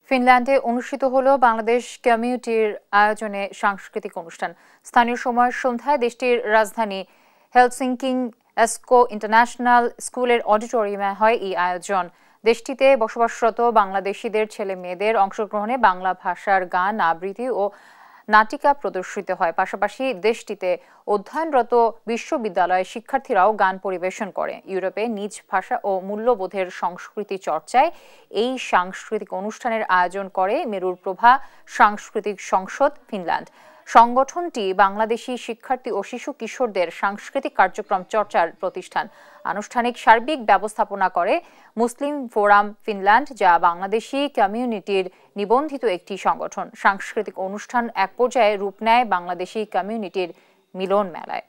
ফিনল্যান্ডে অনুষ্ঠিত হলো বাংলাদেশ কমিউনিটির আয়োজনে সাংস্কৃতিক অনুষ্ঠান। স্থানীয় সময় সন্ধ্যায় দেশটির রাজধানী হেলসিংকি এসকো ইন্টারন্যাশনাল স্কুলের অডিটোরিয়ামে হয় এই আয়োজন। দেশটিতে বসবাসরত বাংলাদেশিদের ছেলে মেয়েদের অংশগ্রহণে বাংলা ভাষার গান, আবৃত্তি ও নাটিকা প্রদর্শিত হয়। পাশাপাশি দেশটিতে অধ্যয়নরত বিশ্ববিদ্যালয়ের শিক্ষার্থীরাও গান পরিবেশন করে। ইউরোপে নিজ ভাষা ও মূল্যবোধের সংস্কৃতি চর্চায় এই সাংস্কৃতিক অনুষ্ঠানের আয়োজন করে মেরুর প্রভা সাংস্কৃতিক সংসদ ফিনল্যান্ড। সংগঠনটি বাংলাদেশি শিক্ষার্থী ও শিশু কিশোরদের সাংস্কৃতিক কার্যক্রম চর্চার প্রতিষ্ঠান। আনুষ্ঠানিক সার্বিক ব্যবস্থাপনা করে মুসলিম ফোরাম ফিনল্যান্ড, যা বাংলাদেশি কমিউনিটির নিবন্ধিত একটি সংগঠন। সাংস্কৃতিক অনুষ্ঠান এক পর্যায়ে রূপ নেয় বাংলাদেশি কমিউনিটির মিলন মেলায়।